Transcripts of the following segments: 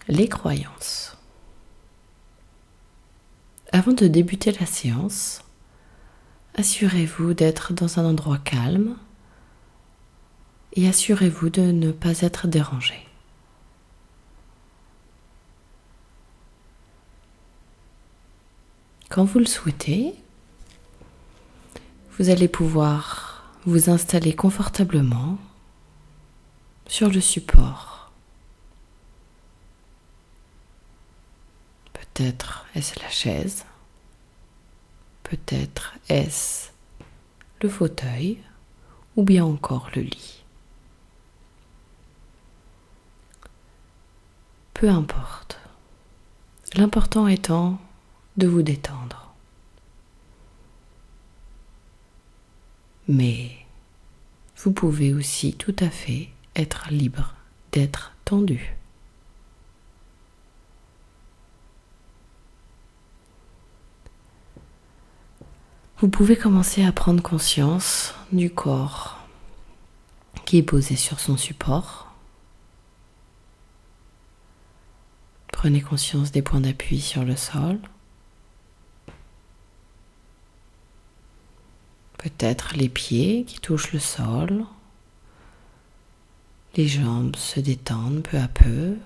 les croyances. Avant de débuter la séance, assurez-vous d'être dans un endroit calme et assurez-vous de ne pas être dérangé. Quand vous le souhaitez, vous allez pouvoir vous installer confortablement sur le support. Peut-être est-ce la chaise, peut-être est-ce le fauteuil ou bien encore le lit. Peu importe. L'important étant de vous détendre. Mais vous pouvez aussi tout à fait être libre d'être tendu. Vous pouvez commencer à prendre conscience du corps qui est posé sur son support. Prenez conscience des points d'appui sur le sol. Peut-être les pieds qui touchent le sol. Les jambes se détendent peu à peu.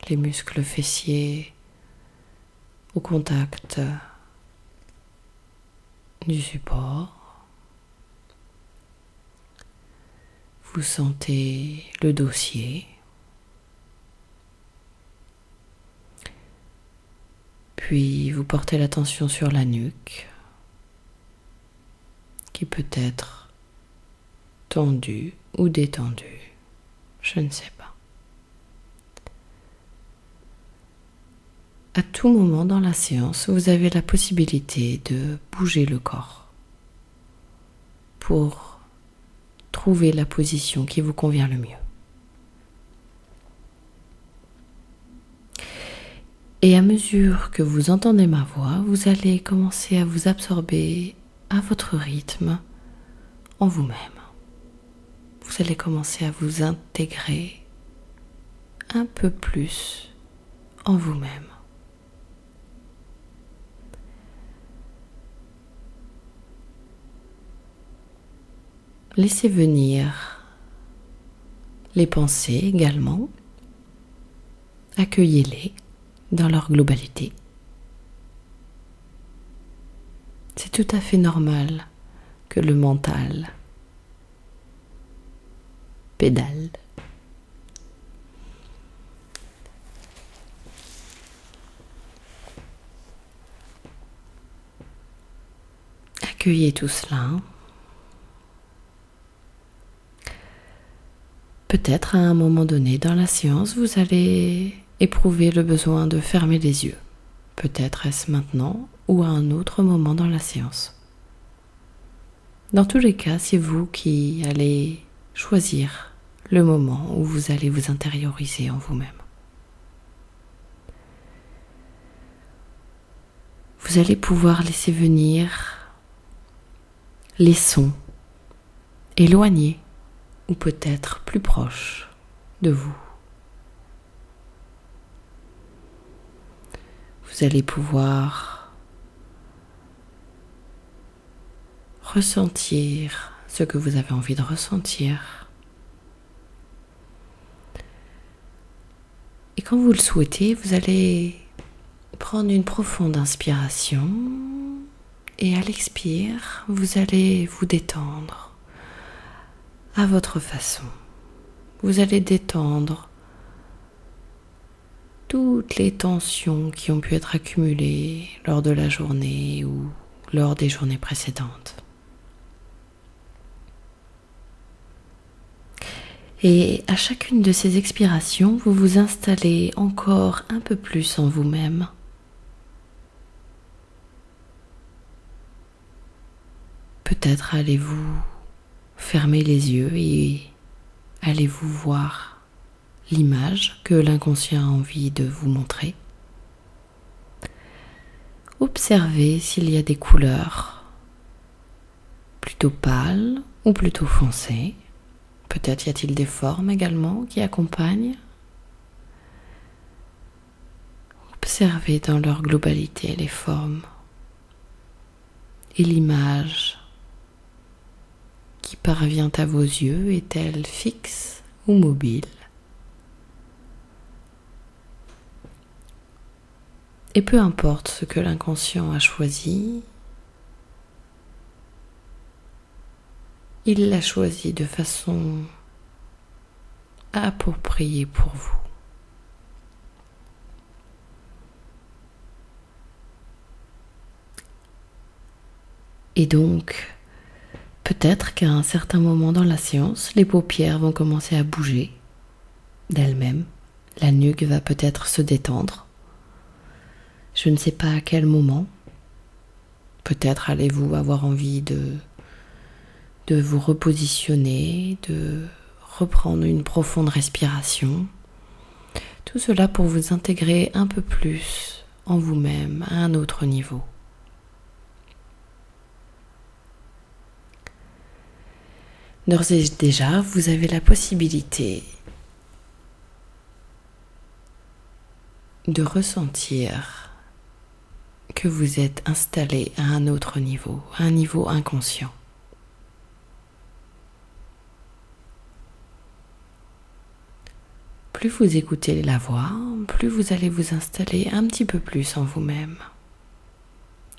Les muscles fessiers au contact du support. Vous sentez le dossier. Puis vous portez l'attention sur la nuque, qui peut être tendue ou détendue, je ne sais pas. À tout moment dans la séance, vous avez la possibilité de bouger le corps pour trouver la position qui vous convient le mieux. Et à mesure que vous entendez ma voix, vous allez commencer à vous absorber à votre rythme en vous-même. Vous allez commencer à vous intégrer un peu plus en vous-même. Laissez venir les pensées également. Accueillez-les dans leur globalité. C'est tout à fait normal que le mental pédale. Accueillez tout cela. Peut-être à un moment donné dans la séance, vous allez éprouver le besoin de fermer les yeux. Peut-être est-ce maintenant ou à un autre moment dans la séance. Dans tous les cas, c'est vous qui allez choisir le moment où vous allez vous intérioriser en vous-même. Vous allez pouvoir laisser venir les sons éloignés ou peut-être plus proches de vous. Vous allez pouvoir ressentir ce que vous avez envie de ressentir. Et quand vous le souhaitez, vous allez prendre une profonde inspiration et à l'expire, vous allez vous détendre à votre façon. Vous allez détendre toutes les tensions qui ont pu être accumulées lors de la journée ou lors des journées précédentes. Et à chacune de ces expirations, vous vous installez encore un peu plus en vous-même. Peut-être allez-vous fermer les yeux et allez-vous voir l'image que l'inconscient a envie de vous montrer. Observez s'il y a des couleurs plutôt pâles ou plutôt foncées. Peut-être y a-t-il des formes également qui accompagnent. Observez dans leur globalité les formes et l'image qui parvient à vos yeux est-elle fixe ou mobile? Et peu importe ce que l'inconscient a choisi, il l'a choisi de façon appropriée pour vous. Et donc, peut-être qu'à un certain moment dans la séance, les paupières vont commencer à bouger d'elles-mêmes. La nuque va peut-être se détendre. Je ne sais pas à quel moment. Peut-être allez-vous avoir envie de vous repositionner, de reprendre une profonde respiration. Tout cela pour vous intégrer un peu plus en vous-même à un autre niveau. D'ores et déjà, vous avez la possibilité de ressentir que vous êtes installé à un autre niveau, à un niveau inconscient. Plus vous écoutez la voix, plus vous allez vous installer un petit peu plus en vous-même.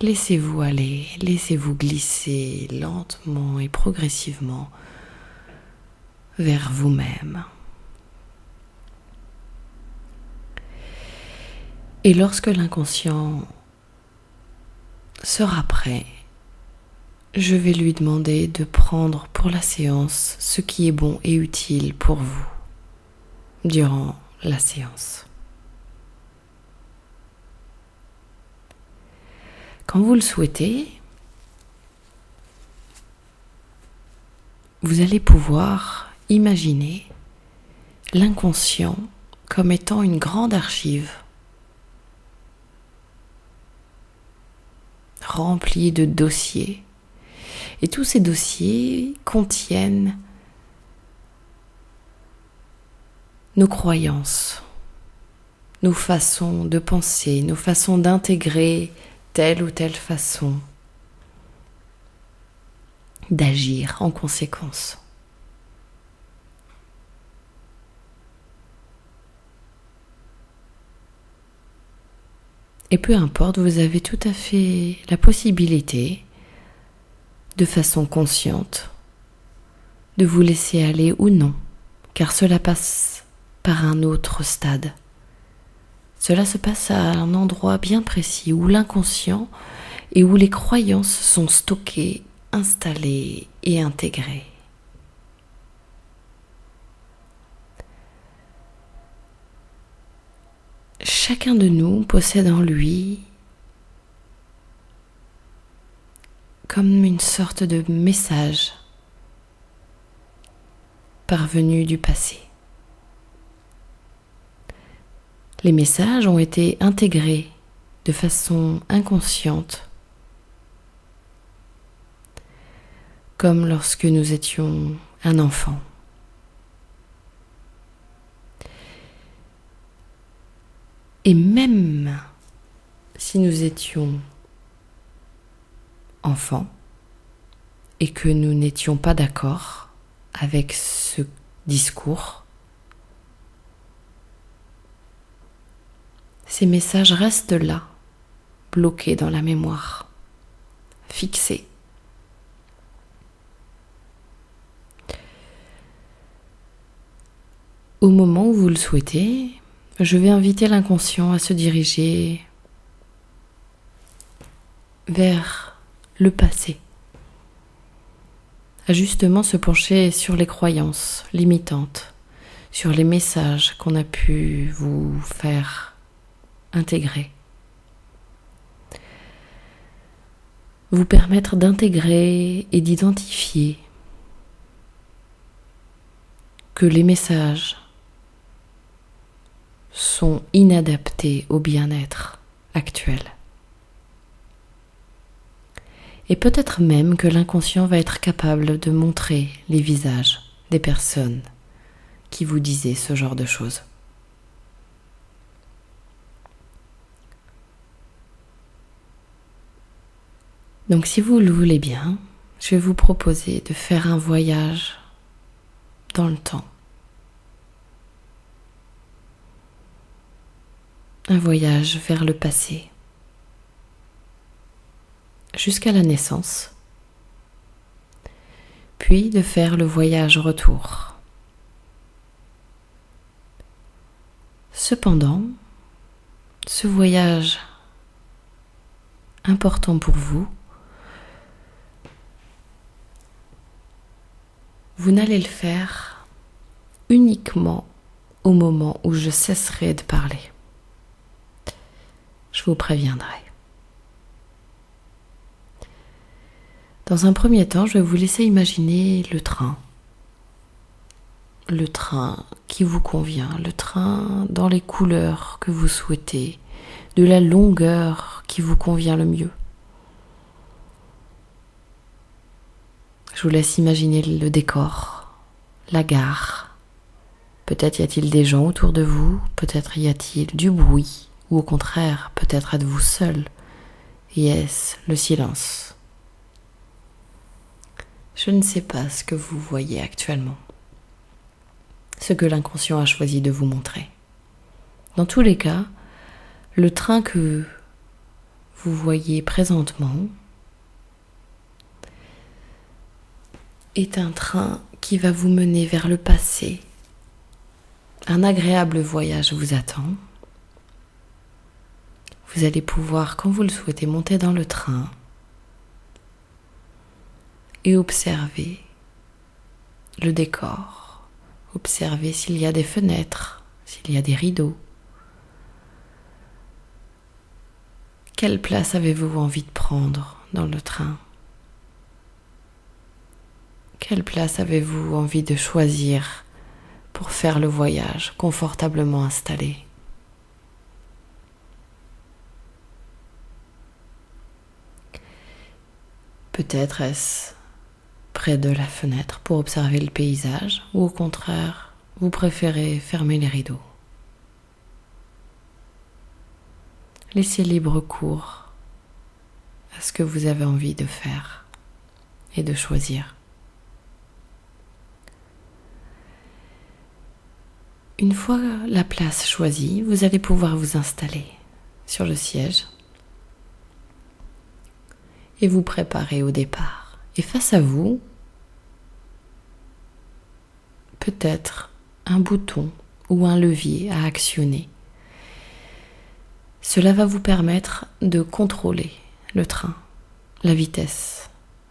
Laissez-vous aller, laissez-vous glisser lentement et progressivement vers vous-même. Et lorsque l'inconscient sera prêt, je vais lui demander de prendre pour la séance ce qui est bon et utile pour vous durant la séance. Quand vous le souhaitez, vous allez pouvoir imaginer l'inconscient comme étant une grande archive remplie de dossiers. Et tous ces dossiers contiennent nos croyances, nos façons de penser, nos façons d'intégrer telle ou telle façon d'agir en conséquence. Et peu importe, vous avez tout à fait la possibilité, de façon consciente, de vous laisser aller ou non, car cela passe par un autre stade. Cela se passe à un endroit bien précis où l'inconscient et où les croyances sont stockées, installées et intégrées. Chacun de nous possède en lui comme une sorte de message parvenu du passé. Les messages ont été intégrés de façon inconsciente, comme lorsque nous étions un enfant. Et même si nous étions enfants et que nous n'étions pas d'accord avec ce discours, ces messages restent là, bloqués dans la mémoire, fixés. Au moment où vous le souhaitez, je vais inviter l'inconscient à se diriger vers le passé, à justement se pencher sur les croyances limitantes, sur les messages qu'on a pu vous faire intégrer. Vous permettre d'intégrer et d'identifier que les messages sont inadaptés au bien-être actuel. Et peut-être même que l'inconscient va être capable de montrer les visages des personnes qui vous disaient ce genre de choses. Donc si vous le voulez bien, je vais vous proposer de faire un voyage dans le temps. Un voyage vers le passé, jusqu'à la naissance, puis de faire le voyage retour. Cependant, ce voyage important pour vous, vous n'allez le faire uniquement au moment où je cesserai de parler. Je vous préviendrai. Dans un premier temps, je vais vous laisser imaginer le train. Le train qui vous convient, le train dans les couleurs que vous souhaitez, de la longueur qui vous convient le mieux. Je vous laisse imaginer le décor, la gare. Peut-être y a-t-il des gens autour de vous, peut-être y a-t-il du bruit, ou au contraire, peut-être êtes-vous seul, et est-ce le silence. Je ne sais pas ce que vous voyez actuellement, ce que l'inconscient a choisi de vous montrer. Dans tous les cas, le train que vous voyez présentement est un train qui va vous mener vers le passé. Un agréable voyage vous attend. Vous allez pouvoir, quand vous le souhaitez, monter dans le train et observer le décor. Observer s'il y a des fenêtres, s'il y a des rideaux. Quelle place avez-vous envie de prendre dans le train ? Quelle place avez-vous envie de choisir pour faire le voyage confortablement installé ? Peut-être est-ce près de la fenêtre pour observer le paysage, ou au contraire, vous préférez fermer les rideaux. Laissez libre cours à ce que vous avez envie de faire et de choisir. Une fois la place choisie, vous allez pouvoir vous installer sur le siège et vous préparer au départ. Et face à vous, peut-être un bouton ou un levier à actionner. Cela va vous permettre de contrôler le train, la vitesse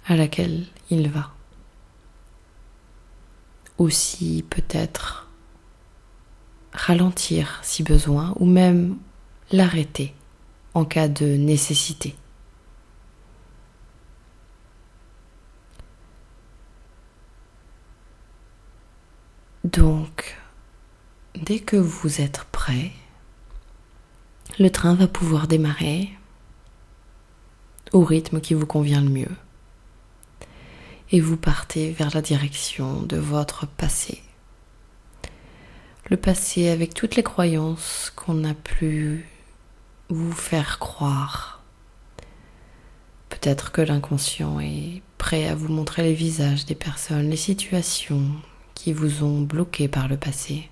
à laquelle il va. Aussi peut-être ralentir si besoin, ou même l'arrêter en cas de nécessité. Donc, dès que vous êtes prêt, le train va pouvoir démarrer au rythme qui vous convient le mieux. Et vous partez vers la direction de votre passé. Le passé avec toutes les croyances qu'on a pu vous faire croire. Peut-être que l'inconscient est prêt à vous montrer les visages des personnes, les situations qui vous ont bloqué par le passé.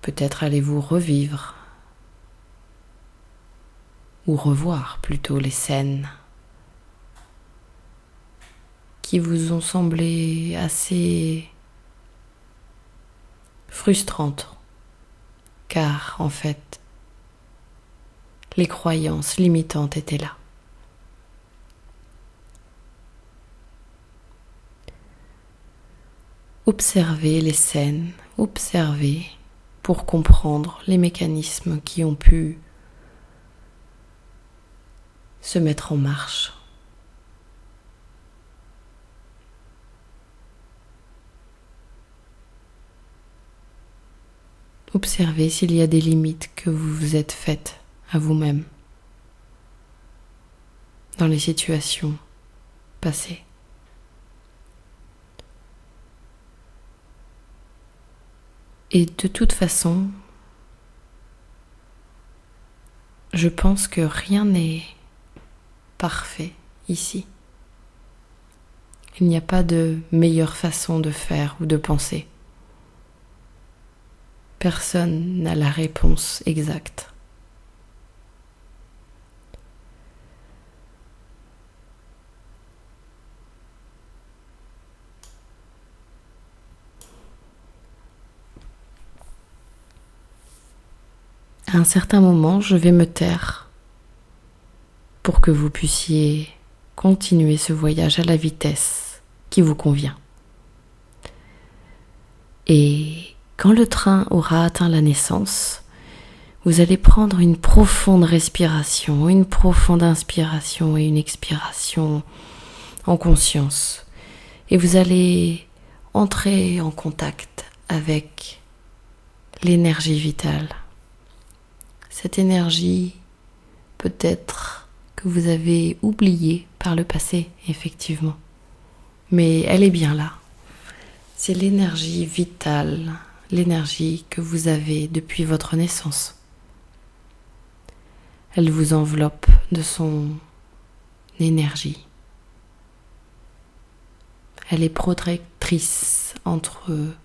Peut-être allez-vous revivre ou revoir plutôt les scènes qui vous ont semblé assez frustrantes, car en fait, les croyances limitantes étaient là. Observez les scènes, observez pour comprendre les mécanismes qui ont pu se mettre en marche. Observez s'il y a des limites que vous vous êtes faites à vous-même dans les situations passées. Et de toute façon, je pense que rien n'est parfait ici. Il n'y a pas de meilleure façon de faire ou de penser. Personne n'a la réponse exacte. À un certain moment, je vais me taire pour que vous puissiez continuer ce voyage à la vitesse qui vous convient. Et quand le train aura atteint la naissance, vous allez prendre une profonde respiration, une profonde inspiration et une expiration en conscience. Et vous allez entrer en contact avec l'énergie vitale. Cette énergie, peut-être que vous avez oubliée par le passé, effectivement. Mais elle est bien là. C'est l'énergie vitale, l'énergie que vous avez depuis votre naissance. Elle vous enveloppe de son énergie. Elle est protectrice entre eux.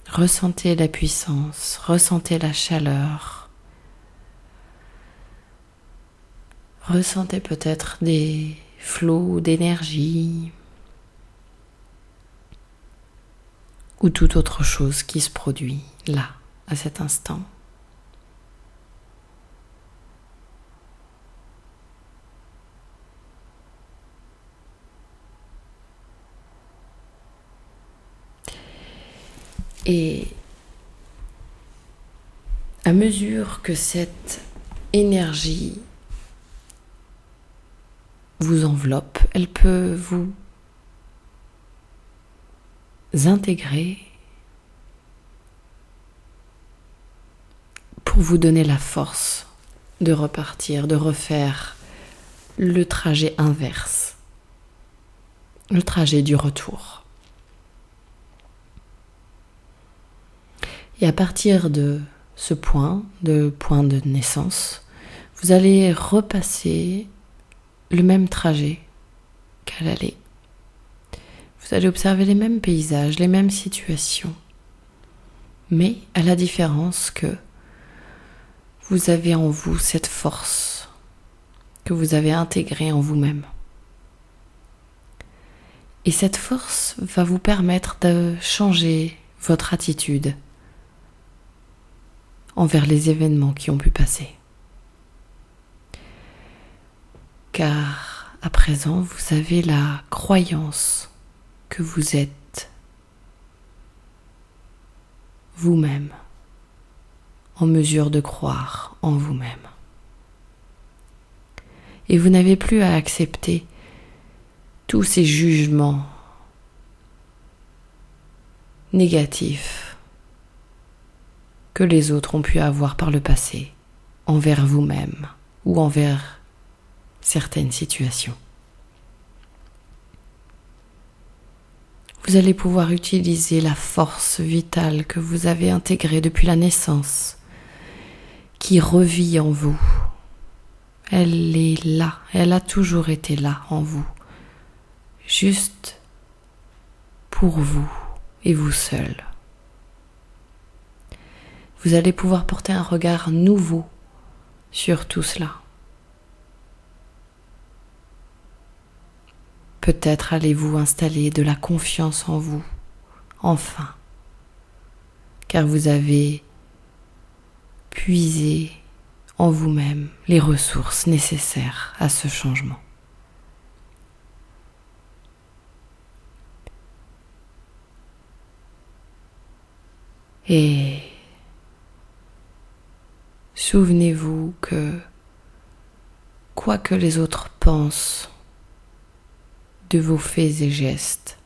Ressentez la puissance, ressentez la chaleur. Ressentez peut-être des flots d'énergie ou toute autre chose qui se produit là, à cet instant. Et à mesure que cette énergie vous enveloppe, elle peut vous intégrer pour vous donner la force de repartir, de refaire le trajet inverse, le trajet du retour. Et à partir de ce point de naissance, vous allez repasser le même trajet qu'à l'aller. Vous allez observer les mêmes paysages, les mêmes situations, mais à la différence que vous avez en vous cette force que vous avez intégrée en vous-même. Et cette force va vous permettre de changer votre attitude envers les événements qui ont pu passer. Car à présent, vous avez la croyance que vous êtes vous-même, en mesure de croire en vous-même. Et vous n'avez plus à accepter tous ces jugements négatifs que les autres ont pu avoir par le passé envers vous-même ou envers certaines situations. Vous allez pouvoir utiliser la force vitale que vous avez intégrée depuis la naissance, qui revit en vous. Elle est là, elle a toujours été là en vous, juste pour vous et vous seul. Vous allez pouvoir porter un regard nouveau sur tout cela. Peut-être allez-vous installer de la confiance en vous, enfin, car vous avez puisé en vous-même les ressources nécessaires à ce changement. Et souvenez-vous que, quoi que les autres pensent de vos faits et gestes,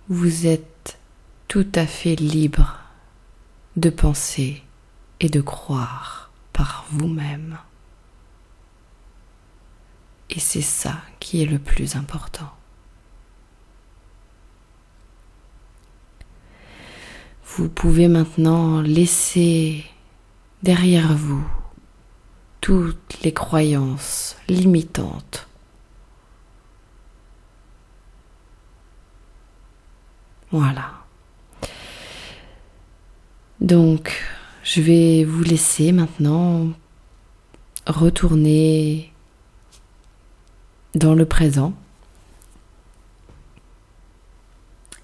vous êtes tout à fait libre de penser et de croire par vous-même. Et c'est ça qui est le plus important. Vous pouvez maintenant laisser derrière vous toutes les croyances limitantes. Voilà. Donc, je vais vous laisser maintenant retourner dans le présent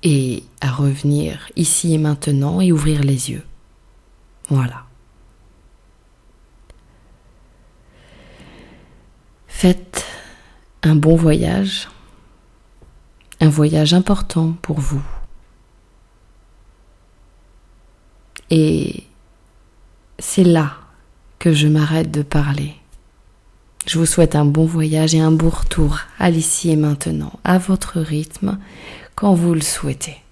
et à revenir ici et maintenant et ouvrir les yeux. Voilà. Faites un bon voyage, un voyage important pour vous. Et c'est là que je m'arrête de parler. Je vous souhaite un bon voyage et un beau retour à l'ici et maintenant, à votre rythme, quand vous le souhaitez.